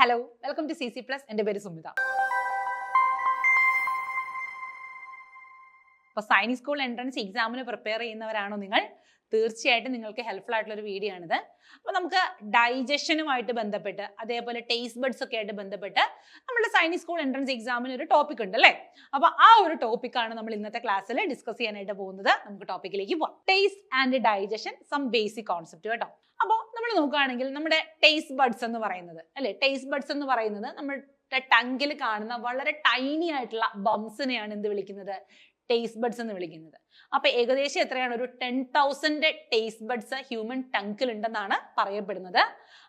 Hello, welcome to CC Plus. എൻ്റെ പേര് സുമിത. അപ്പോൾ സൈനിക് സ്കൂൾ എൻട്രൻസ് എക്സാമിന് പ്രിപ്പയർ ചെയ്യുന്നവരാണോ നിങ്ങൾ? തീർച്ചയായിട്ടും നിങ്ങൾക്ക് ഹെൽപ്ഫുൾ ആയിട്ടുള്ള ഒരു വീഡിയോ ആണിത്. അപ്പോൾ നമുക്ക് ഡൈജഷനുമായിട്ട് ബന്ധപ്പെട്ട് അതേപോലെ ടേസ്റ്റ് ബഡ്സ് ഒക്കെ ആയിട്ട് ബന്ധപ്പെട്ട് നമ്മുടെ സൈനിക് സ്കൂൾ എൻട്രൻസ് എക്സാമിന് ഒരു ടോപ്പിക് ഉണ്ട് അല്ലേ? അപ്പോൾ ആ ഒരു ടോപ്പിക്കാണ് നമ്മൾ ഇന്നത്തെ ക്ലാസ്സിൽ ഡിസ്കസ് ചെയ്യാനായിട്ട് പോകുന്നത്. നമുക്ക് ടോപ്പിക്കിലേക്ക് പോവാം. Taste and digestion, some basic concept കേട്ടോ. അപ്പോൾ നമ്മൾ നോക്കുകയാണെങ്കിൽ നമ്മുടെ ടേസ്റ്റ് ബഡ്സ് എന്ന് പറയുന്നത് അല്ലെ, ടേസ്റ്റ് ബഡ്സ് എന്ന് പറയുന്നത് നമ്മുടെ ടങ്കിൽ കാണുന്ന വളരെ ടൈനി ആയിട്ടുള്ള ബംസിനെയാണ് എന്ത് വിളിക്കുന്നത്? ടേസ്റ്റ് ബഡ്സ് എന്ന് വിളിക്കുന്നത്. അപ്പൊ ഏകദേശം എത്രയാണ്? ഒരു 10,000 ടേസ്റ്റ് ബഡ്സ് ഹ്യൂമൻ ടങ്കിൽ ഉണ്ടെന്നാണ് പറയപ്പെടുന്നത്.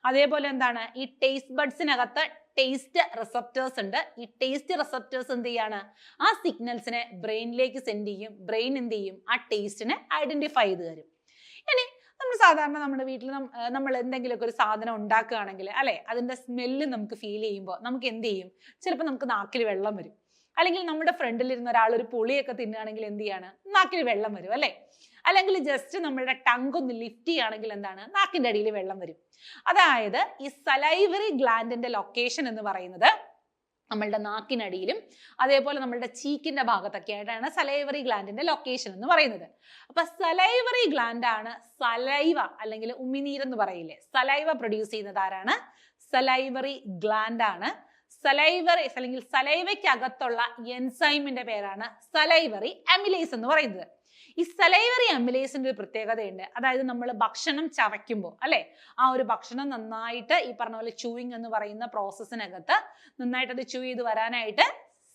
അതേപോലെ എന്താണ്, ഈ ടേസ്റ്റ് ബഡ്സിനകത്ത് ടേസ്റ്റ് റിസപ്റ്റേഴ്സ് ഉണ്ട്. ഈ ടേസ്റ്റ് റിസപ്റ്റേഴ്സ് എന്ത് ചെയ്യാണ്? ആ സിഗ്നൽസിനെ ബ്രെയിനിലേക്ക് സെൻഡ് ചെയ്യും. ബ്രെയിൻ എന്ത് ചെയ്യും? ആ ടേസ്റ്റിനെ ഐഡന്റിഫൈ ചെയ്ത് തരും. ഇനി നമ്മൾ സാധാരണ നമ്മുടെ വീട്ടിൽ നമ്മൾ എന്തെങ്കിലുമൊക്കെ ഒരു സാധനം ഉണ്ടാക്കുകയാണെങ്കിൽ അല്ലെ, അതിന്റെ സ്മെല്ല് നമുക്ക് ഫീൽ ചെയ്യുമ്പോൾ നമുക്ക് എന്ത് ചെയ്യും? ചിലപ്പോൾ നമുക്ക് നാക്കിൽ വെള്ളം വരും. അല്ലെങ്കിൽ നമ്മുടെ ഫ്രണ്ടിൽ ഇരുന്ന ഒരാൾ ഒരു പുളിയൊക്കെ തിന്നുകയാണെങ്കിൽ എന്ത് ചെയ്യാണ്? നാക്കിൽ വെള്ളം വരും അല്ലെ. അല്ലെങ്കിൽ ജസ്റ്റ് നമ്മളുടെ ടങ് ഒന്ന് ലിഫ്റ്റ് ചെയ്യുകയാണെങ്കിൽ എന്താണ്? നാക്കിന്റെ അടിയിൽ വെള്ളം വരും. അതായത് ഈ സലൈവറി ഗ്ലാൻഡിന്റെ ലൊക്കേഷൻ എന്ന് പറയുന്നത് നമ്മളുടെ നാക്കിനടിയിലും അതേപോലെ നമ്മളുടെ ചീക്കിന്റെ ഭാഗത്തൊക്കെ ആയിട്ടാണ് സലൈവറി ഗ്ലാൻഡിന്റെ ലൊക്കേഷൻ എന്ന് പറയുന്നത്. അപ്പൊ സലൈവറി ഗ്ലാൻഡ് ആണ് സലൈവ അല്ലെങ്കിൽ ഉമിനീരെന്ന് പറയില്ലേ, സലൈവ പ്രൊഡ്യൂസ് ചെയ്യുന്നത് ആരാണ്? സലൈവറി ഗ്ലാൻഡ് ആണ്. സലൈവറി അല്ലെങ്കിൽ സലൈവയ്ക്കകത്തുള്ള എൻസൈമിന്റെ പേരാണ് സലൈവറി അമിലേസ് എന്ന് പറയുന്നത്. ഈ സലൈവറി അമിലേസിന്റെ ഒരു പ്രത്യേകതയുണ്ട്. അതായത് നമ്മൾ ഭക്ഷണം ചവയ്ക്കുമ്പോൾ അല്ലെ, ആ ഒരു ഭക്ഷണം നന്നായിട്ട് ഈ പറഞ്ഞ പോലെ ചൂയിങ് എന്ന് പറയുന്ന പ്രോസസ്സിനകത്ത് നന്നായിട്ട് അത് ചൂ ചെയ്ത് വരാനായിട്ട്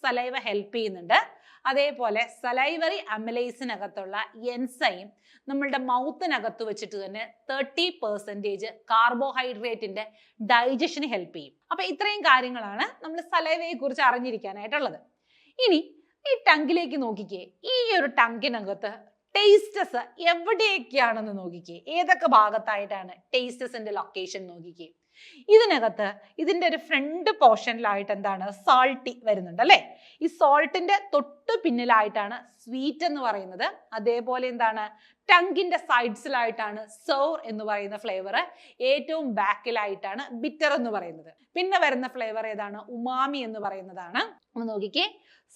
സലൈവ ഹെൽപ്പ് ചെയ്യുന്നുണ്ട്. അതേപോലെ സലൈവറി അമിലേസിനകത്തുള്ള എൻസൈം നമ്മളുടെ മൗത്തിനകത്ത് വെച്ചിട്ട് തന്നെ 30% കാർബോഹൈഡ്രേറ്റിന്റെ ഡൈജഷന് ഹെൽപ്പ് ചെയ്യും. അപ്പൊ ഇത്രയും കാര്യങ്ങളാണ് നമ്മൾ സലൈവയെ കുറിച്ച് അറിഞ്ഞിരിക്കാനായിട്ടുള്ളത്. ഇനി ഈ ടങ്കിലേക്ക് നോക്കിക്കേ. ഈ ഒരു ടങ്കിനകത്ത് ടേസ്റ്റസ് എവിടെയൊക്കെയാണെന്ന് നോക്കിക്കേ. ഏതൊക്കെ ഭാഗത്തായിട്ടാണ് ടേസ്റ്റസിന്റെ ലൊക്കേഷൻ നോക്കിക്കേ. ഇതിനകത്ത് ഇതിന്റെ ഒരു ഫ്രണ്ട് പോർഷനിലായിട്ട് എന്താണ്? സാൾട്ടി വരുന്നുണ്ട് അല്ലെ. ഈ സോൾട്ടിന്റെ തൊട്ട് പിന്നിലായിട്ടാണ് സ്വീറ്റ് എന്ന് പറയുന്നത്. അതേപോലെ എന്താണ്? ടങ്കിന്റെ സൈഡ്സിലായിട്ടാണ് സോർ എന്ന് പറയുന്ന ഫ്ലേവർ. ഏറ്റവും ബാക്കിലായിട്ടാണ് ബിറ്റർ എന്ന് പറയുന്നത്. പിന്നെ വരുന്ന ഫ്ലേവർ ഏതാണ്? ഉമാമി എന്ന് പറയുന്നതാണ്. നോക്കിക്കേ,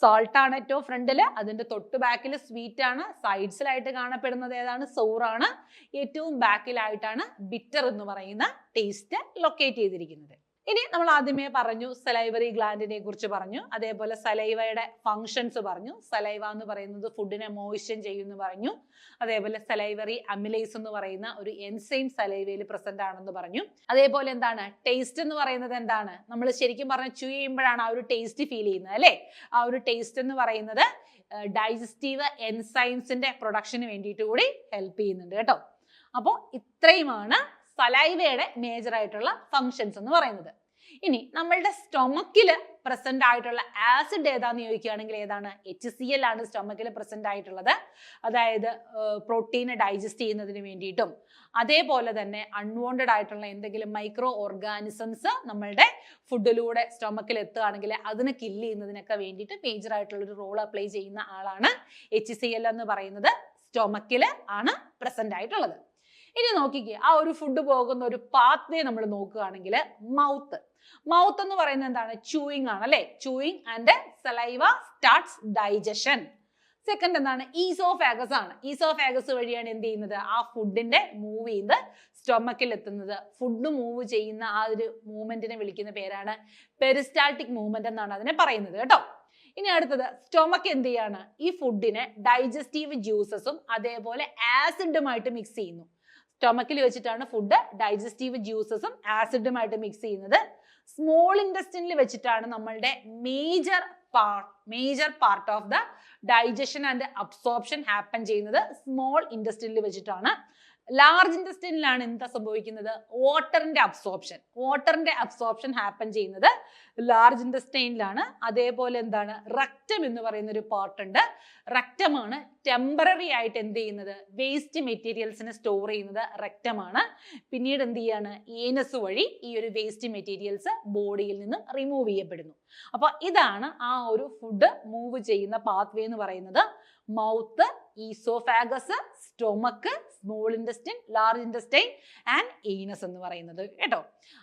സോൾട്ട് ആണ് ഏറ്റവും ഫ്രണ്ടില്, അതിന്റെ തൊട്ട് ബാക്കിൽ സ്വീറ്റ് ആണ്, സൈഡ്സിലായിട്ട് കാണപ്പെടുന്നത് ഏതാണ്? സോറാണ്. ഏറ്റവും ബാക്കിലായിട്ടാണ് ബിറ്റർ എന്ന് പറയുന്ന ടേസ്റ്റ് ലൊക്കേറ്റ് ചെയ്തിരിക്കുന്നത്. ഇനി നമ്മൾ ആദ്യമേ പറഞ്ഞു സലൈവറി ഗ്ലാൻഡിനെ കുറിച്ച് പറഞ്ഞു. അതേപോലെ സലൈവയുടെ ഫങ്ഷൻസ് പറഞ്ഞു. സലൈവ എന്ന് പറയുന്നത് ഫുഡിനെ മോയിസ്റ്റൻ ചെയ്യുമെന്ന് പറഞ്ഞു. അതേപോലെ സലൈവറി അമിലേസ് എന്ന് പറയുന്ന ഒരു എൻസൈം സലൈവയിൽ പ്രസന്റ് ആണെന്ന് പറഞ്ഞു. അതേപോലെ എന്താണ് ടേസ്റ്റ് എന്ന് പറയുന്നത്? എന്താണ് നമ്മൾ ശരിക്കും പറഞ്ഞ ചൂ ചെയ്യുമ്പോഴാണ് ആ ഒരു ടേസ്റ്റ് ഫീൽ ചെയ്യുന്നത് അല്ലെ. ആ ഒരു ടേസ്റ്റ് എന്ന് പറയുന്നത് ഡൈജസ്റ്റീവ് എൻസൈംസിന്റെ പ്രൊഡക്ഷന് വേണ്ടിയിട്ട് കൂടി ഹെൽപ്പ് ചെയ്യുന്നുണ്ട് കേട്ടോ. അപ്പോൾ ഇത്രയുമാണ് സലൈവയുടെ മേജർ ആയിട്ടുള്ള ഫങ്ഷൻസ് എന്ന് പറയുന്നത്. ഇനി നമ്മളുടെ സ്റ്റൊമക്കില് പ്രസന്റ് ആയിട്ടുള്ള ആസിഡ് ഏതാന്ന് ചോദിക്കുകയാണെങ്കിൽ ഏതാണ്? HCl ആണ് സ്റ്റൊമക്കിൽ പ്രസന്റ് ആയിട്ടുള്ളത്. അതായത് പ്രോട്ടീനെ ഡൈജസ്റ്റ് ചെയ്യുന്നതിന് വേണ്ടിയിട്ടും അതേപോലെ തന്നെ അൺവാണ്ടഡ് ആയിട്ടുള്ള എന്തെങ്കിലും മൈക്രോ ഓർഗാനിസംസ് നമ്മളുടെ ഫുഡിലൂടെ സ്റ്റൊമക്കിൽ എത്തുകയാണെങ്കിൽ അതിനെ കില്ല് ചെയ്യുന്നതിനൊക്കെ വേണ്ടിയിട്ട് മേജർ ആയിട്ടുള്ള ഒരു റോൾ അപ്ലൈ ചെയ്യുന്ന ആളാണ് HCl എന്ന് പറയുന്നത്. സ്റ്റൊമക്കിൽ ആണ് പ്രസന്റ് ആയിട്ടുള്ളത്. ഇനി നോക്കിക്കേ, ആ ഒരു ഫുഡ് പോകുന്ന ഒരു പാത്ത് വേ നമ്മൾ നോക്കുകയാണെങ്കിൽ മൗത്ത് എന്ന് പറയുന്നത് എന്താണ്? ചൂയിങ് ആണ് അല്ലെ. Chewing and saliva starts digestion. Second എന്താണ്? ഈസോഫാഗസ് ആണ്. ഈസോഫാഗസ് വഴിയാണ് എന്ത് ചെയ്യുന്നത്? ആ ഫുഡിന്റെ മൂവ് ചെയ്ത് സ്റ്റൊമക്കിൽ എത്തുന്നത്. ഫുഡ് മൂവ് ചെയ്യുന്ന ആ ഒരു മൂവ്മെന്റിനെ വിളിക്കുന്ന പേരാണ് പെരിസ്റ്റാൾട്ടിക് മൂവ്മെന്റ് എന്നാണ് അതിനെ പറയുന്നത് കേട്ടോ. ഇനി അടുത്തത് സ്റ്റൊമക്ക് എന്ത് ചെയ്യാണ്? ഈ ഫുഡിനെ ഡൈജസ്റ്റീവ് ജ്യൂസസും അതേപോലെ ആസിഡുമായിട്ട് മിക്സ് ചെയ്യുന്നു. സ്റ്റൊമക്കിൽ വെച്ചിട്ടാണ് ഫുഡ് ഡൈജസ്റ്റീവ് ജ്യൂസസും ആസിഡുമായിട്ട് മിക്സ് ചെയ്യുന്നത്. സ്മോൾ ഇൻറ്റെസ്റ്റിനിൽ വെച്ചിട്ടാണ് നമ്മളുടെ major part of the digestion and absorption happen ചെയ്യുന്നത്. സ്മോൾ ഇൻറ്റെസ്റ്റിനിൽ വെച്ചിട്ടാണ്. ലാർജ് ഇൻറ്റെസ്റ്റിനിലാണ് എന്താ സംഭവിക്കുന്നത്? വാട്ടറിന്റെ അബ്സോർപ്ഷൻ ഹാപ്പൻ ചെയ്യുന്നത് ലാർജ് ഇൻറ്റെസ്റ്റൈനിലാണ്. അതേപോലെ എന്താണ്? റെക്ടം എന്ന് പറയുന്ന ഒരു പാർട്ട് ഉണ്ട്. റെക്ടമാണ് ടെമ്പററി ആയിട്ട് എന്ത് ചെയ്യുന്നത്? വേസ്റ്റ് മെറ്റീരിയൽസിനെ സ്റ്റോർ ചെയ്യുന്നത് റെക്ടമാണ്. പിന്നീട് എന്ത് ചെയ്യാണ്? ഏനസ് വഴി ഈ ഒരു വേസ്റ്റ് മെറ്റീരിയൽസ് ബോഡിയിൽ നിന്നും റിമൂവ് ചെയ്യപ്പെടുന്നു. അപ്പൊ ഇതാണ് ആ ഒരു ഫുഡ് മൂവ് ചെയ്യുന്ന പാത്ത് വേ എന്ന് പറയുന്നത്. Mouth, oesophagus, stomach, small intestine, large intestine and anus എന്ന് പറയുന്നത് കേട്ടോ.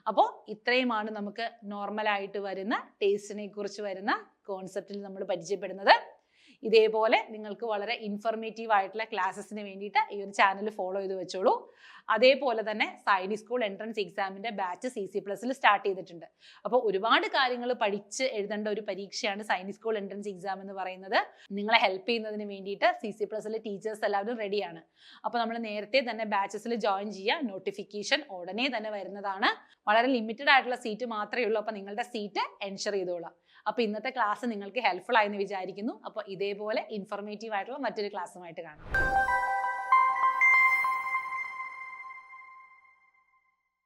അപ്പോൾ ഇത്രയുമാണ് നമുക്ക് നോർമലായിട്ട് വരുന്ന ടേസ്റ്റിനെ കുറിച്ച് വരുന്ന കോൺസെപ്റ്റിൽ നമ്മൾ പരിചയപ്പെടുന്നത്. ഇതേപോലെ നിങ്ങൾക്ക് വളരെ ഇൻഫർമേറ്റീവ് ആയിട്ടുള്ള ക്ലാസ്സസിന് വേണ്ടിയിട്ട് ഈ ഒരു ചാനൽ ഫോളോ ചെയ്ത് വെച്ചോളൂ. അതേപോലെ തന്നെ സൈനിക് സ്കൂൾ എൻട്രൻസ് എക്സാമിന്റെ ബാച്ച് CC+ൽ സ്റ്റാർട്ട് ചെയ്തിട്ടുണ്ട്. അപ്പോൾ ഒരുപാട് കാര്യങ്ങൾ പഠിച്ച് എഴുതേണ്ട ഒരു പരീക്ഷയാണ് സൈനിക് സ്കൂൾ എൻട്രൻസ് എക്സാം എന്ന് പറയുന്നത്. നിങ്ങളെ ഹെൽപ്പ് ചെയ്യുന്നതിന് വേണ്ടിയിട്ട് CC+ലെ ടീച്ചേഴ്സ് എല്ലാവരും റെഡിയാണ്. അപ്പോൾ നമ്മൾ നേരത്തെ തന്നെ ബാച്ചസിൽ ജോയിൻ ചെയ്യുക. നോട്ടിഫിക്കേഷൻ ഉടനെ തന്നെ വരുന്നതാണ്. വളരെ ലിമിറ്റഡ് ആയിട്ടുള്ള സീറ്റ് മാത്രമേ ഉള്ളൂ. അപ്പോൾ നിങ്ങളുടെ സീറ്റ് എൻഷർ ചെയ്തോളാം. അപ്പോൾ ഇന്നത്തെ ക്ലാസ് നിങ്ങൾക്ക് ഹെൽപ്ഫുൾ ആയെന്ന് വിചാരിക്കുന്നു. അപ്പോൾ ഇതേപോലെ ഇൻഫോർമേറ്റീവ് ആയിട്ടുള്ള മറ്റൊരു ക്ലാസ്സുമായിട്ട് കാണാം.